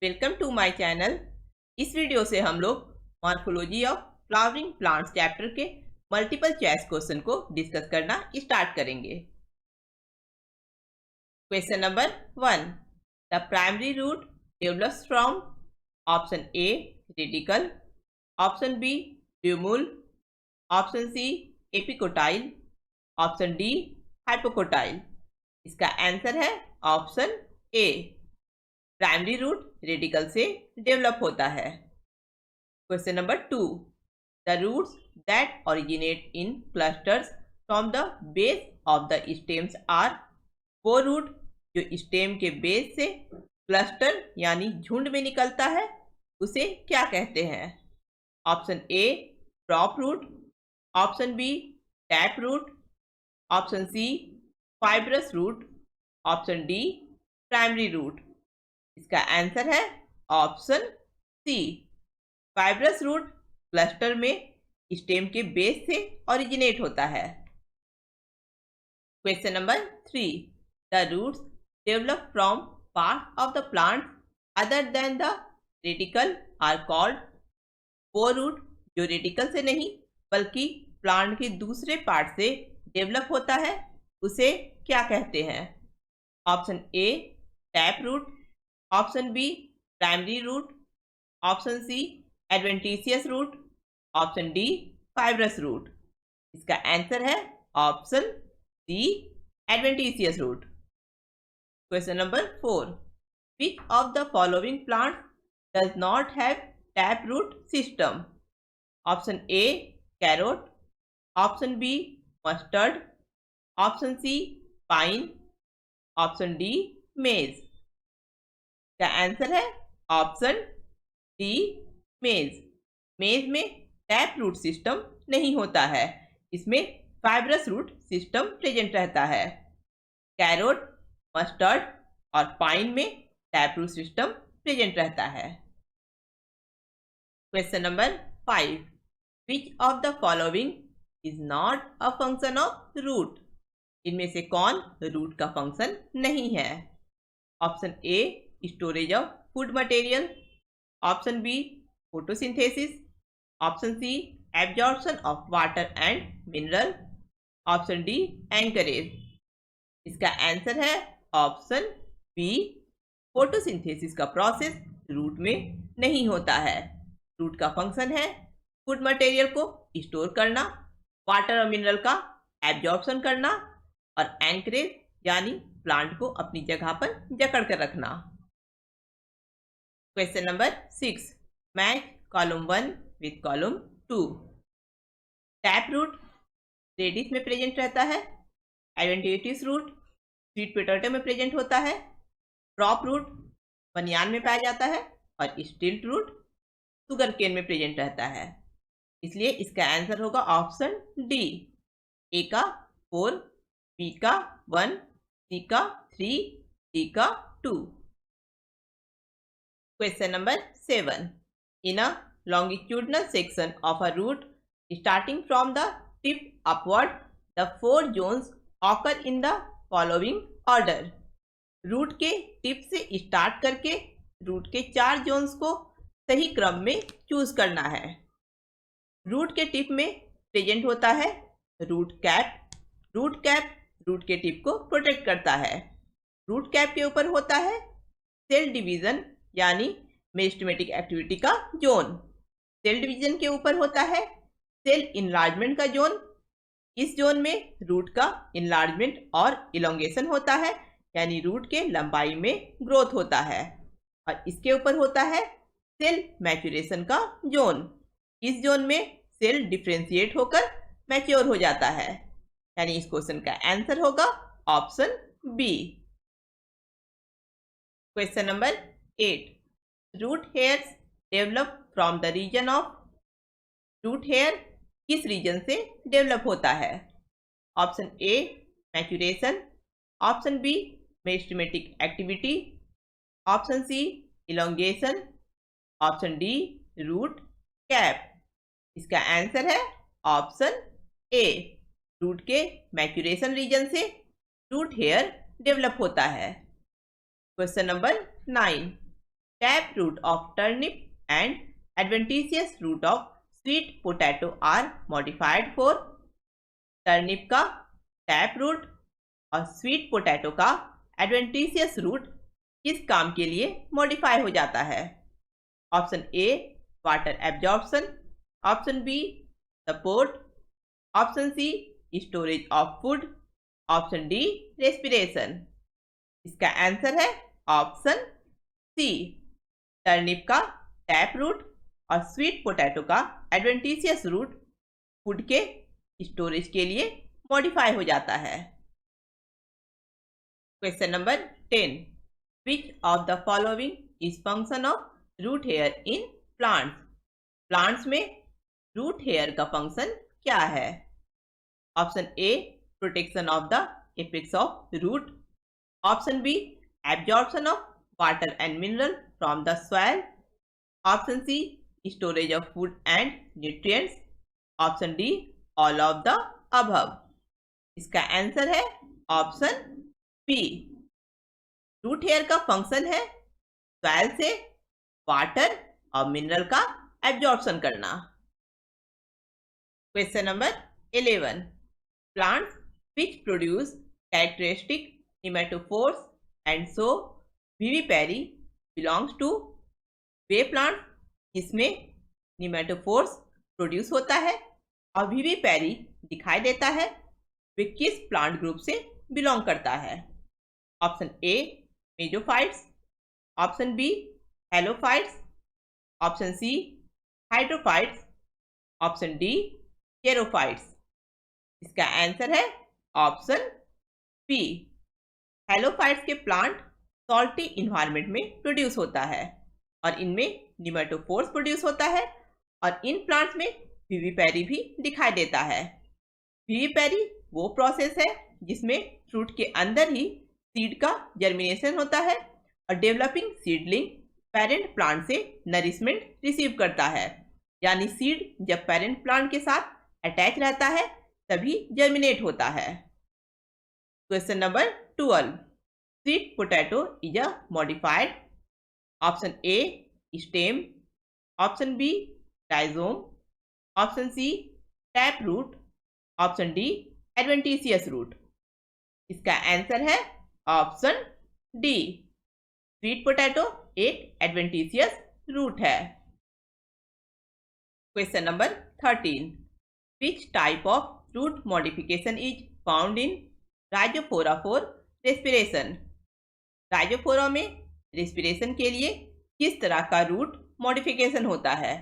Welcome to my channel. इस video से हम लोग morphology of flowering plants chapter के मल्टीपल चॉइस क्वेश्चन को डिस्कस करना स्टार्ट करेंगे। Question number 1, the primary root develops from option A radicle, option B plumule, option C epicotyl, option D hypocotyl. इसका answer है option A, primary root radicle से develop होता है। Question number 2, the roots that originate in clusters from the base of the stems are. वो root जो stem के base से cluster यानी झुंड में निकलता है उसे क्या कहते हैं? Option A drop root, option B tap root, option C fibrous root, option D primary root. इसका आंसर है option C, fibrous root cluster में स्टेम के बेस से ओरिजिनेट होता है। Question number 3, the roots develop from part of the plant other than the radicle are called. वो root जो radical से नहीं बल्कि प्लांट के दूसरे पार्ट से डेवलप होता है उसे क्या कहते हैं? Option A tap root, option B primary root, option C adventitious root, option D fibrous root. इसका आंसर है option D adventitious root. Question number 4, which of the following plant does not have tap root system? Option A carrot, option B mustard, option C pine, option D maize. का answer है option D मेज। मेज में tap root system नहीं होता है, इसमें fibrous root system present रहता है। कैरोट, मस्टर्ड और पाइन में टैप रूट सिस्टम प्रेजेंट रहता है। Question number 5, which of the following is not a function of root? इनमें से कौन रूट का फंक्शन नहीं है? Option A storage of food material, option B photosynthesis, option C absorption of water and mineral, option D anchorage. इसका answer है option B, photosynthesis का process root में नहीं होता है। रूट का फंक्शन है फूड मटेरियल को स्टोर करना, वाटर और मिनरल का एब्जॉर्प्शन करना और एंकरेज यानी प्लांट को अपनी जगह पर जकड़ कर रखना। Question number 6, match column 1 with column 2। Tap root radish में प्रेजेंट रहता है, एडवेंटिशियस रूट स्वीट पोटैटो में प्रेजेंट होता है, ड्रॉप रूट बनियान में पाया जाता है और स्टिल्ट रूट शुगर केन में प्रेजेंट रहता है। इसलिए इसका आंसर होगा ऑप्शन डी, ए का 4, बी का 1, सी का 3, डी का 2। Question number 7, in a longitudinal section of a root starting from the tip upward, the 4 zones occur in the following order. Root के टिप से स्टार्ट करके रूट के 4 जोन्स को सही क्रम में चूज करना है। रूट के टिप में प्रेजेंट होता है root cap. Root cap root के टिप को प्रोटेक्ट करता है। रूट कैप के ऊपर होता है सेल डिवीजन यानी मेरिस्टेमेटिक एक्टिविटी का जोन। सेल डिवीजन के ऊपर होता है सेल इनलार्जमेंट का जोन। इस जोन में रूट का इनलार्जमेंट और इलोंगेशन होता है यानी रूट के लंबाई में ग्रोथ होता है। और इसके ऊपर होता है सेल मैच्योरेशन का जोन। इस जोन में सेल डिफ्रेंशिएट होकर मैच्योर हो जाता है, यानी इस क्वेश्चन का आंसर होगा option B. Question number 8, root hairs develop from the region of. Root hair किस रीजन से डेवलप होता है? Option A maturation, option B meristematic activity, option C elongation, option D root cap. इसका answer है option A, root के maturation region से root hair develop होता है। Question number 9, tap root of turnip and adventitious root of sweet potato are modified for. Turnip का tap root और sweet potato का adventitious root किस काम के लिए मॉडिफाई हो जाता है? Option A water absorption, option B support, option C storage of food, option D respiration. इसका आंसर है ऑप्शन सी। टर्निप का टैप रूट और स्वीट पोटैटो का एडवेंटिशियस रूट फूड के स्टोरेज के लिए मॉडिफाई हो जाता है। Question number 10, which of the following is function of root hair in plants? Plants में रूट हेयर का फंक्शन क्या है? Option A protection of the apex of root, option B absorption of water and mineral from the soil, option C storage of food and nutrients, option D all of the above. इसका answer है option B. Root hair का function है soil से water और mineral का absorption करना। Question number 11, plants which produce characteristic nematophores and so vivipary belongs to। Way plant जिसमें pneumatophores produce होता है और विविपैरी दिखाई देता है, वे किस प्लांट ग्रुप से बिलोंग करता है? Option A mesophytes, option B halophytes, option C hydrophytes, option D xerophytes. इसका आंसर है ऑप्शन बी। हेलोफाइट्स के प्लांट सॉल्टी इन्वायरमेंट में प्रोड्यूस होता है और इनमें निमेटोफोर्स प्रोड्यूस होता है और इन प्लांट्स में विविपैरी भी दिखाई देता है। विविपैरी वो प्रोसेस है जिसमें फ्रूट के अंदर ही सीड का जर्मिनेशन होता है और डेवलपिंग सीडलिंग पेरेंट प्लांट से नरिशमेंट रिसीव करता है, यानी सीड जब पेरेंट प्लांट के साथ अटैच रहता है तभी जर्मिनेट होता है। Question number 12, sweet potato is a modified. Option A stem, option B rhizome, option C tap root, option D adventitious root. इसका आंसर है ऑप्शन डी। स्वीट पोटैटो एक एडवेंटिशियस रूट है। Question number 13, which type of root modification is found in Rhizophora for respiration? Rhizophora में respiration के लिए किस तरह का रूट मॉडिफिकेशन होता है?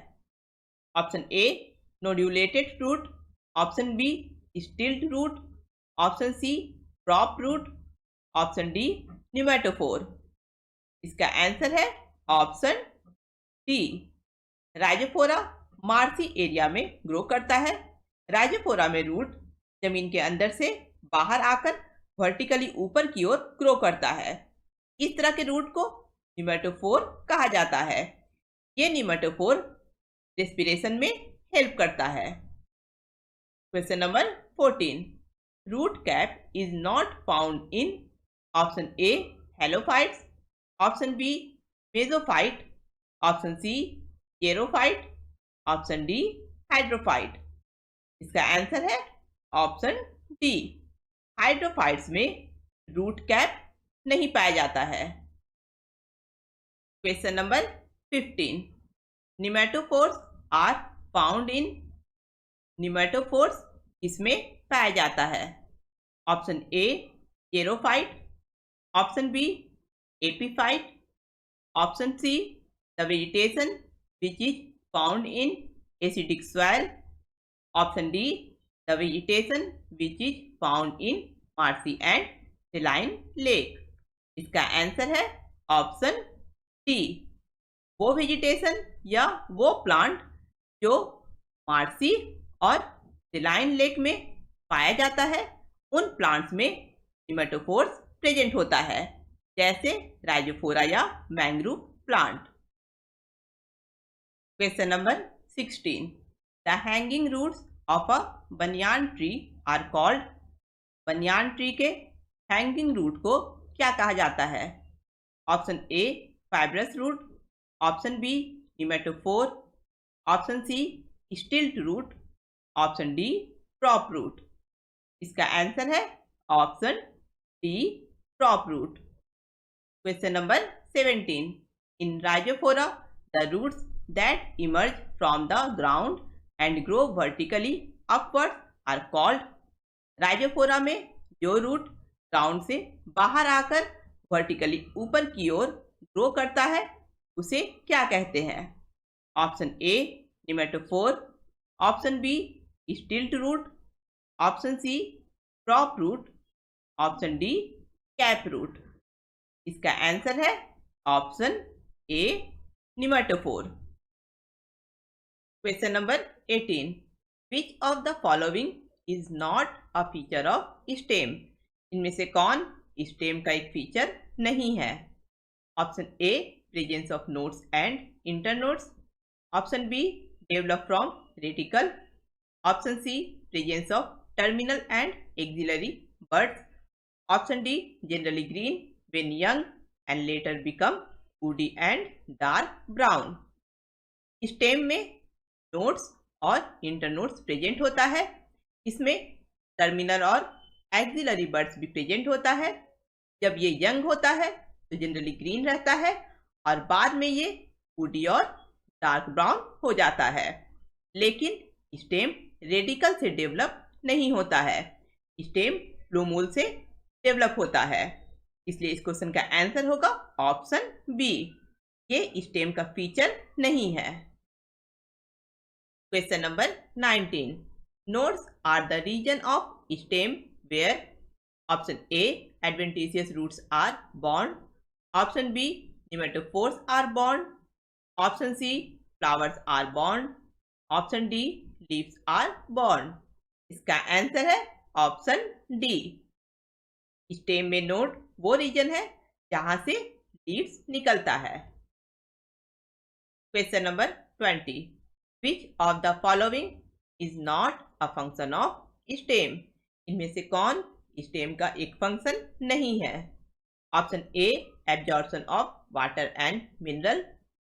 Option A nodulated root, option B stilt root, option C prop root, option D pneumatophore. इसका answer है option D. Rhizophora marshy area में ग्रो करता है। राइजोफोरा में रूट जमीन के अंदर से बाहर आकर वर्टिकली ऊपर की ओर ग्रो करता है। इस तरह के रूट को न्यूमेटोफोर कहा जाता है। ये न्यूमेटोफोर रेस्पिरेशन में हेल्प करता है। Question number 14, root cap is not found in option A halophytes, option B mesophyte, option C xerophyte, option D hydrophyte. इसका आंसर है ऑप्शन डी। हाइड्रोफाइट्स में रूट कैप नहीं पाया जाता है। Question number 15, pneumatophores are found in. Pneumatophores किसमें पाया जाता है? Option A xerophyte, option B epiphyte, option C the vegetation which is found in acidic soil, option D the vegetation which is found in marshy and saline lake. इसका answer है option D. वो vegetation या वो plant जो Marcy और सेलाइन lake में पाया जाता है, उन प्लांट्स में निमेटोफोर्स प्रेजेंट होता है, जैसे राइजोफोरा या mangrove plant. Question number 16, the hanging roots of a banyan tree are called. Banyan tree के हैंगिंग रूट को क्या कहा जाता है? Option A fibrous root, option B pneumatophore, option C stilt root, option D prop root. इसका answer है option D prop root. Question number 17। In Rhizophora the roots that emerge from the ground and grow vertically upwards are called। Rhizophora में जो root ground से बाहर आकर vertically ऊपर की ओर grow करता है उसे क्या कहते हैं? Option A pneumatophore, option B stilt root, option C prop root, option D cap root. इसका आंसर है option A pneumatophore. Question number 18। Which of the following is not a feature of stem? इनमें से कौन stem का एक feature नहीं है? Option A presence of nodes and internodes, option B develop from radicle, option C presence of terminal and axillary buds, option D generally green when young and later become woody and dark brown. Stem में nodes और internodes present होता है। इसमें terminal और axillary birds भी present होता है। जब ये यंग होता है तो जनरली ग्रीन रहता है और बाद में ये वुडी और डार्क ब्राउन हो जाता है। लेकिन स्टेम रेडिकल से डेवलप नहीं होता है, स्टेम प्लूमूल से डेवलप होता है। इसलिए इस क्वेश्चन का आंसर होगा ऑप्शन बी, ये स्टेम का फीचर नहीं है। Question number 19. Nodes are the region of stem where option A adventitious roots are born, option B nematophores are born, option C flowers are born, option D leaves are born। इसका answer है option D. Stem में node वो reason है जहां से leaves निकलता है। Question number 20। Which of the following is not a function of stem? इनमें से कौन स्टेम का एक फंक्शन नहीं है? Option A absorption of water and mineral,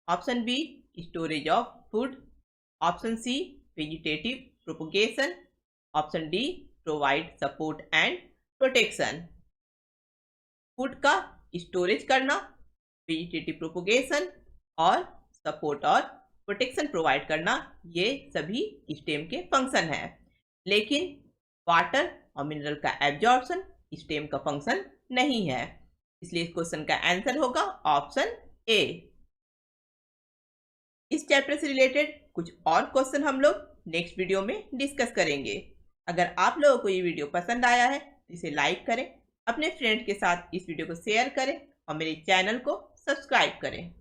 option B storage of food, option C vegetative propagation, option D provide support and protection. Food का storage करना, vegetative propagation और सपोर्ट और प्रोटेक्शन प्रोवाइड करना, ये सभी स्टेम के फंक्शन हैं। लेकिन वाटर और मिनरल का एब्जॉर्प्शन स्टेम का फंक्शन नहीं है। इसलिए इस क्वेश्चन का आंसर होगा ऑप्शन ए। इस चैप्टर से रिलेटेड कुछ और क्वेश्चन हम लोग नेक्स्ट वीडियो में डिस्कस करेंगे। अगर आप लोगों को ये वीडियो पसंद आया है तो इसे लाइक करें, अपने फ्रेंड के साथ इस वीडियो को शेयर करें और मेरे चैनल को सब्सक्राइब करें।